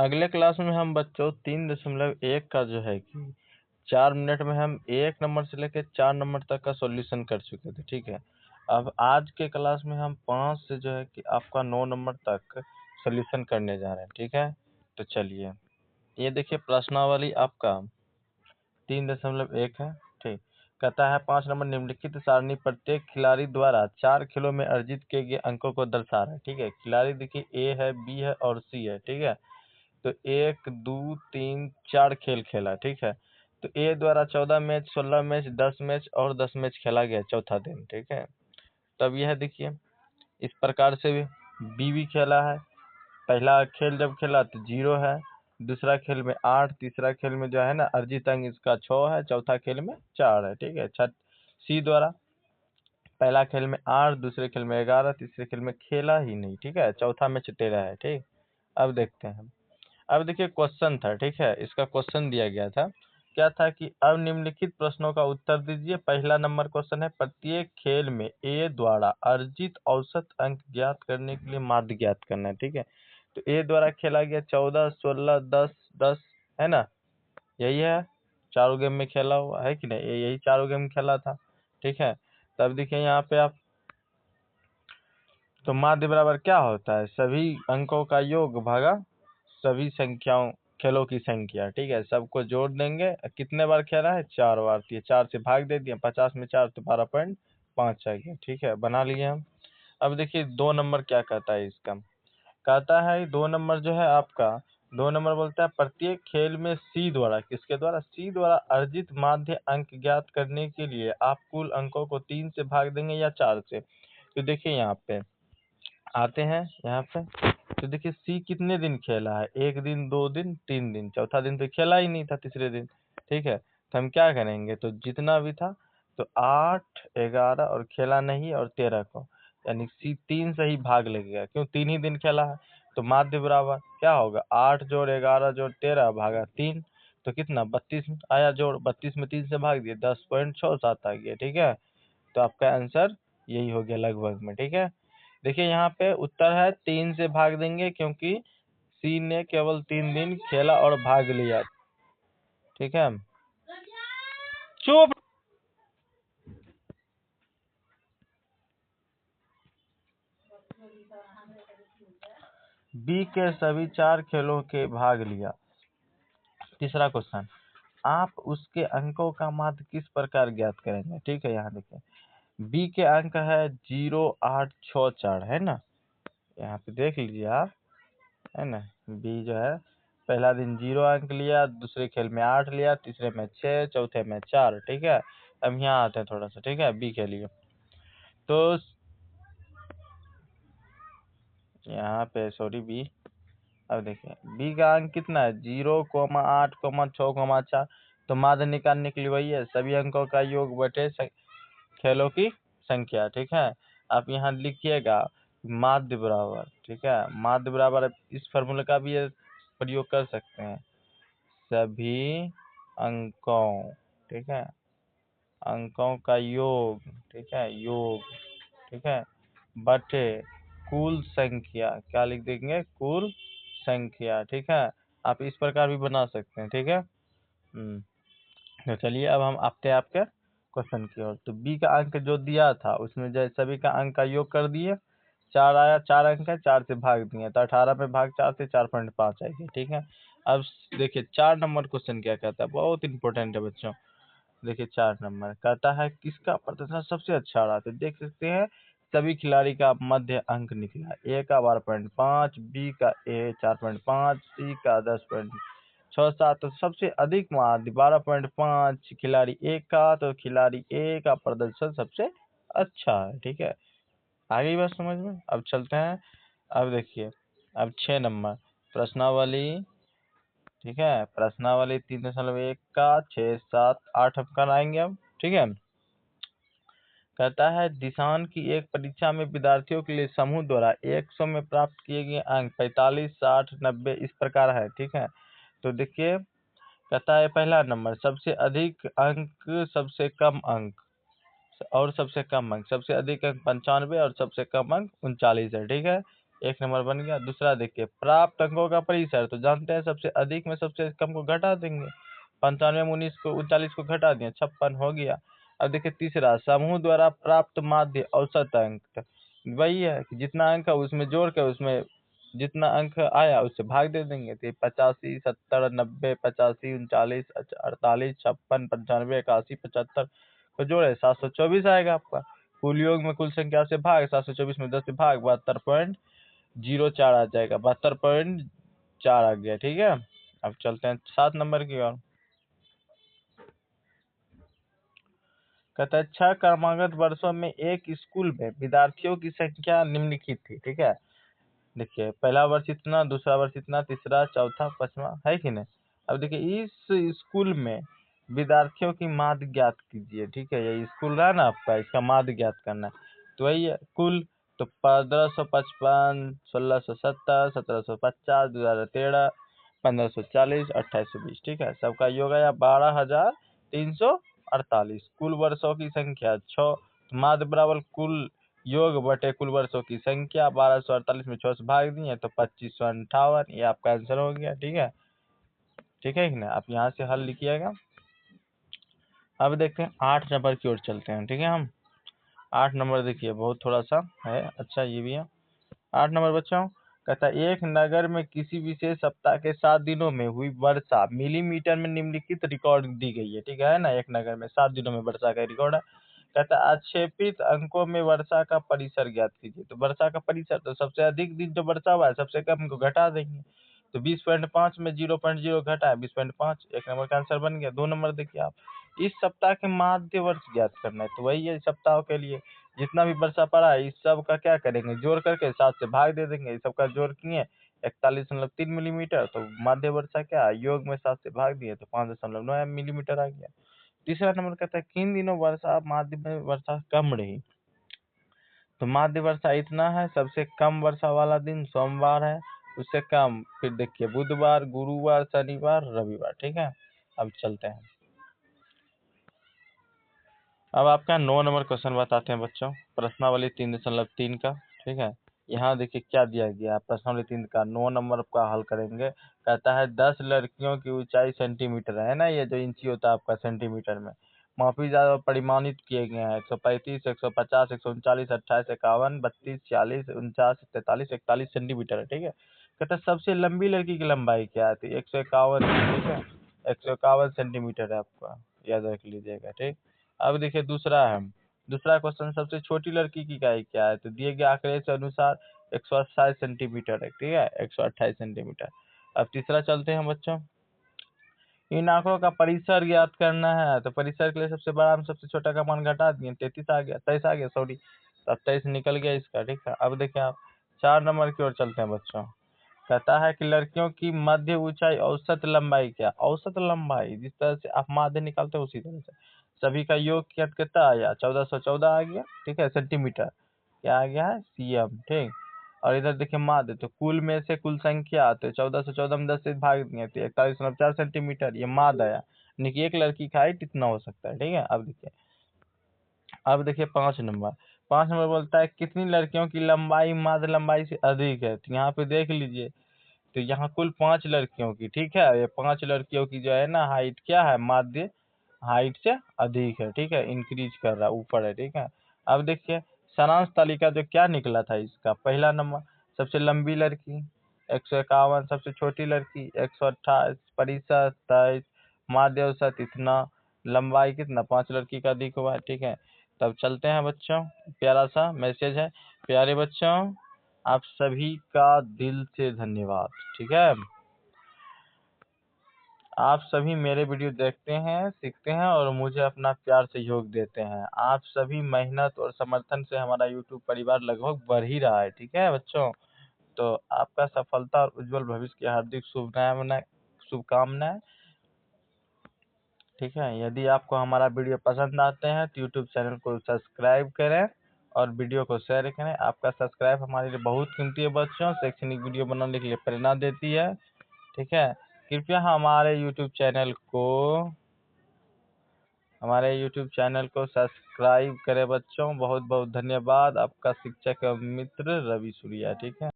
अगले क्लास में हम बच्चों 3.1 का जो है कि 4 मिनट में हम 1 नंबर से लेकर 4 नंबर तक का सॉल्यूशन कर चुके थे, ठीक है। अब आज के क्लास में हम 5 से जो है कि आपका 9 नंबर तक सॉल्यूशन करने जा रहे हैं, ठीक है। तो चलिए, ये देखिए प्रश्नावली आपका 3.1 है, ठीक। कहता है 5 नंबर निम्नलिखित सारणी प्रत्येक खिलाड़ी द्वारा 4 खेलों में अर्जित किए गए अंकों को दर्शा रहा है, ठीक है। खिलाड़ी देखिए ए है, बी है और सी है, ठीक है। तो 1 2 3 4 खेल खेला, ठीक है। तो ए द्वारा 14 मैच, 16 मैच, 10 मैच और 10 मैच खेला गया चौथा दिन, ठीक है। तब यह देखिए इस प्रकार से बी भी खेला है। पहला खेल जब खेला तो 0 है, दूसरा खेल में 8, तीसरा खेल में जो है ना अर्जित अंक इसका 6 है, चौथा खेल में 4 है, ठीक है। सी द्वारा पहला खेल में 8, दूसरे खेल में 11, तीसरे खेल में खेला ही नहीं, ठीक है। चौथा मैच 13 है, ठीक। अब देखते हैं हम। अब देखिए क्वेश्चन था, ठीक है। इसका क्वेश्चन दिया गया था, क्या था कि अब निम्नलिखित प्रश्नों का उत्तर दीजिए। पहला नंबर क्वेश्चन है, प्रत्येक खेल में ए द्वारा अर्जित औसत अंक ज्ञात करने के लिए माध्य ज्ञात करना है, ठीक है। तो ए द्वारा खेला गया 14, 16, 10, 10 है ना, यही है। चारों गेम में खेला हुआ है कि नहीं, यही चारों गेम खेला था, ठीक है। तब देखिए यहाँ पे आप, तो माध्य बराबर क्या होता है, सभी अंकों का योग भागा सभी संख्याओं खेलों की संख्या, ठीक है। सबको जोड़ देंगे, कितने बार खेला है, 4 बार, तो ये 4 से भाग दे दिया, 50 में 4 तो 12.5 आ गया, ठीक है। बना लिए हम। अब देखिए 2 नंबर क्या कहता है इसका, कहता है 2 नंबर जो है आपका, 2 नंबर बोलता है प्रत्येक खेल में सी द्वारा, किसके द्वारा, सी द्वारा अर्जित माध्य अंक ज्ञात करने के लिए आप कुल अंकों को 3 से भाग देंगे या 4 से। तो देखिए यहाँ पे आते हैं, यहाँ पे तो देखिए सी कितने दिन खेला है, 1 दिन, 2 दिन, 3 दिन, चौथा दिन तो खेला ही नहीं था, तीसरे दिन, ठीक है। तो हम क्या करेंगे, तो जितना भी था तो 8, 11 और खेला नहीं और 13 को, यानी सी 3 से ही भाग लगेगा, क्यों 3 ही दिन खेला है। तो माध्य बराबर क्या होगा, 8 जोड़ 11 जोड़ 13 भागा 3, तो कितना 32 आया जोड़, 32 में 3 से भाग दिए, 10.67 आ गया, ठीक है। तो आपका आंसर यही हो गया लगभग में, ठीक है। देखिए यहाँ पे उत्तर है 3 से भाग देंगे, क्योंकि सी ने केवल 3 दिन खेला और भाग लिया, ठीक है। चुप। बी के सभी 4 खेलों के भाग लिया। तीसरा क्वेश्चन, आप उसके अंकों का माध्य किस प्रकार ज्ञात करेंगे, ठीक है। यहाँ देखिए बी के अंक है 0, 8, 6, 4 है ना, यहाँ पे देख लीजिए आप, है ना। बी जो है पहला दिन 0 अंक लिया, दूसरे खेल में 8 लिया, तीसरे में 6, चौथे में 4, ठीक है। अब यहाँ आते हैं थोड़ा सा, ठीक है, बी के लिए। तो यहाँ पे सॉरी बी, अब देखिए बी का अंक कितना है, 0, 8, 6, 4। तो माध्य निकालने के लिए वही है, सभी अंकों का योग बटे खेलों की संख्या, ठीक है। आप यहाँ लिखिएगा माध्य बराबर, ठीक है। माध्य बराबर इस फॉर्मूले का भी प्रयोग कर सकते हैं, सभी अंकों, ठीक है, अंकों का योग, ठीक है, योग, ठीक है, बटे कुल संख्या, क्या लिख देंगे, कुल संख्या, ठीक है। आप इस प्रकार भी बना सकते हैं, ठीक है। तो चलिए अब हम आते हैं आपके क्वेश्चन की ओर। तो बी का अंक जो दिया था उसमें जो सभी का अंक का योग कर दिए, 4 आया, 4 अंक है, 4 से भाग दिए, तो 18 में भाग 4 से 4.5 आएगी, ठीक है। अब देखिए 4 नंबर क्वेश्चन क्या कहता है, बहुत इंपॉर्टेंट है बच्चों। देखिए 4 नंबर कहता है किसका प्रदर्शन सबसे अच्छा रहा, तो देख सकते हैं सभी खिलाड़ी का मध्य अंक निकला, ए का 12.5, बी का ए 4.5, सी का 10.67, तो सबसे अधिक माध्य 12.5 खिलाड़ी ए का, तो खिलाड़ी ए का प्रदर्शन सबसे अच्छा है, ठीक है। आगे बात समझ में, अब चलते हैं। अब देखिए अब 6 नंबर प्रश्नावली, ठीक है, प्रश्नावली 3.1 का 6, 7, 8 हम कराएंगे अब, ठीक है। कहता है दिशान की एक परीक्षा में विद्यार्थियों के लिए समूह द्वारा 100 में प्राप्त किए गए अंक 45, 60, 90 इस प्रकार है, ठीक है। तो देखिए कहता है पहला नंबर सबसे अधिक अंक, सबसे कम अंक और सबसे कम अंक, सबसे अधिक अंक 95 और सबसे कम अंक 39 है, ठीक है। एक नंबर बन गया। दूसरा देखिए प्राप्त अंकों का परिसर, तो जानते हैं सबसे अधिक में सबसे कम को घटा देंगे। 95 में 19 को 39 को घटा दिया, 56 हो गया। अब देखिए तीसरा समूह द्वारा प्राप्त माध्य औसत अंक, तो वही है कि जितना अंक है उसमें जोड़ कर उसमें जितना अंक आया उससे भाग दे देंगे। तो 85, 70, 90, 85, 39, 48, 56, 95, 81, 75 को जोड़े 724 आएगा आपका। कुल योग में कुल संख्या से भाग 724 में 10 से भाग 72.04 आ जाएगा, 72.4 आ गया। ठीक है, अब चलते हैं 7 नंबर की ओर। कहता है 6 क्रमागत वर्षों में एक स्कूल में विद्यार्थियों की संख्या निम्नलिखित थी। ठीक है, देखिए पहला वर्ष इतना, दूसरा वर्ष इतना, तीसरा, चौथा, पांचवा, है कि नहीं। अब देखिए इस स्कूल में विद्यार्थियों की माध्य ज्ञात कीजिए। ठीक है, ये स्कूल रहा ना आपका, इसका माध्य ज्ञात करना है। तो वही है कुल, तो 1555, 1670, 1750, 2013, 1540, 2820। ठीक है, सबका योग आया 12,348। कुल वर्षों की संख्या 6, माध्य बराबर कुल योग बटे कुल वर्षों की संख्या, 1248 में 6 से भाग दिए तो 2558, ये आपका आंसर हो गया। ठीक है, ठीक है कि ना, आप यहाँ से हल लिखिएगा। अब देखते हैं 8 नंबर की ओर चलते हैं। ठीक है, हम 8 नंबर देखिए बहुत थोड़ा सा है, अच्छा ये भी है। 8 नंबर बच्चों, कहता है एक नगर में किसी विशेष सप्ताह के 7 दिनों में हुई वर्षा मिलीमीटर में निम्नलिखित रिकॉर्ड दी गई है। ठीक है ना, एक नगर में 7 दिनों में वर्षा का रिकॉर्ड है। कहता है आक्षेपित अंकों में वर्षा का परिसर ज्ञात कीजिए। तो वर्षा का परिसर, तो सबसे अधिक दिन जो वर्षा हुआ है सबसे कम को घटा देंगे। तो 20.5 में 0.0 घटा है 20.5, एक नंबर का आंसर बन गया। 2 नंबर देखिए आप, इस सप्ताह के माध्य वर्ष ज्ञात करना है। तो वही है सप्ताह के लिए जितना भी वर्षा पड़ा है इस सब का क्या करेंगे, जोड़ करके 7 से भाग दे देंगे। इस सब का जोड़ किए 41.3 मिलीमीटर, तो माध्य वर्षा क्या है, योग में 7 से भाग दिए तो 5.9 मिलीमीटर आ गया। तीसरा नंबर कहता है किन दिनों वर्षा माध्य में वर्षा कम रही। तो माध्य वर्षा इतना है, सबसे कम वर्षा वाला दिन सोमवार है, उससे कम फिर देखिए बुधवार, गुरुवार, शनिवार, रविवार। ठीक है, अब चलते हैं। अब आपका 9 नंबर क्वेश्चन बताते हैं बच्चों, प्रश्नावली 3.3 का। ठीक है, यहाँ देखिए क्या दिया गया है, प्रश्नावली 3 का 9 नंबर का हल करेंगे। कहता है 10 लड़कियों की ऊंचाई सेंटीमीटर है ना, ये जो इंची होता है आपका सेंटीमीटर में, मापी जा परिमाणित किए गए हैं 135, 150, 139, 28, 51, 32, 46, 49, 43, 41 सेंटीमीटर है। ठीक है, कहता है सबसे लंबी लड़की की लंबाई क्या है, तो 151। ठीक है, 151 सेंटीमीटर है आपका, याद रख लीजिएगा। ठीक, अब देखिए दूसरा क्वेश्चन, सबसे छोटी लड़की की इकाई क्या है, तो दिए गए आंकड़े के अनुसार 128 सेंटीमीटर है। ठीक है, 128 सेंटीमीटर। अब तीसरा चलते हैं बच्चों, इन आंकड़ों का परिसर ज्ञात करना है। तो परिसर के लिए सबसे बड़ा हम सबसे छोटा का मान घटा दिए, 33 आ गया, 23 आ गया, सॉरी 27 निकल गया इसका। ठीक है, अब देखिए आप 4 नंबर की ओर चलते हैं बच्चों। कहता है कि लड़कियों की मध्य ऊंचाई औसत लंबाई क्या, औसत लंबाई जिस तरह से आप माध्य निकालते हैं उसी तरह से सभी का योग क्या कितना आया, 1414 आ गया। ठीक है, सेंटीमीटर क्या आ गया है, सीएम। ठीक, और इधर देखिए माध्य, तो कुल में से कुल संख्या, तो 1414 में 10 से भाग दिए तो 41.4 सेंटीमीटर ये माध्य आया, यानी कि एक लड़की का हाइट इतना हो सकता है। ठीक है, अब देखिए 5 नंबर बोलता है कितनी लड़कियों की लंबाई माध्य लंबाई से अधिक है। तो यहाँ पे देख लीजिए, तो यहाँ कुल 5 लड़कियों की, ठीक है, ये 5 लड़कियों की जो है ना हाइट क्या है, माध्य हाइट से अधिक है। ठीक है, इंक्रीज कर रहा है, ऊपर है। ठीक है, अब देखिए सारांश तालिका जो क्या निकला था इसका, पहला नंबर सबसे लंबी लड़की 151, सबसे छोटी लड़की 128, परिसर 23, माध्य औसत इतना, लंबाई कितना 5 लड़की का अधिक हुआ है। ठीक है, तब चलते हैं बच्चों, प्यारा सा मैसेज है, प्यारे बच्चों आप सभी का दिल से धन्यवाद। ठीक है, आप सभी मेरे वीडियो देखते हैं, सीखते हैं और मुझे अपना प्यार सहयोग देते हैं। आप सभी मेहनत और समर्थन से हमारा यूट्यूब परिवार लगभग बढ़ ही रहा है। ठीक है बच्चों, तो आपका सफलता और उज्जवल भविष्य की हार्दिक शुभकामनाएं। ठीक है, यदि आपको हमारा वीडियो पसंद आते हैं तो यूट्यूब चैनल को सब्सक्राइब करें और वीडियो को शेयर करें। आपका सब्सक्राइब हमारे लिए बहुत कीमती है बच्चों, शैक्षणिक वीडियो बनाने के लिए प्रेरणा देती है। ठीक है, कृपया हमारे यूट्यूब चैनल को सब्सक्राइब करें बच्चों। बहुत बहुत धन्यवाद, आपका शिक्षक एवं मित्र रवि सूर्या। ठीक है।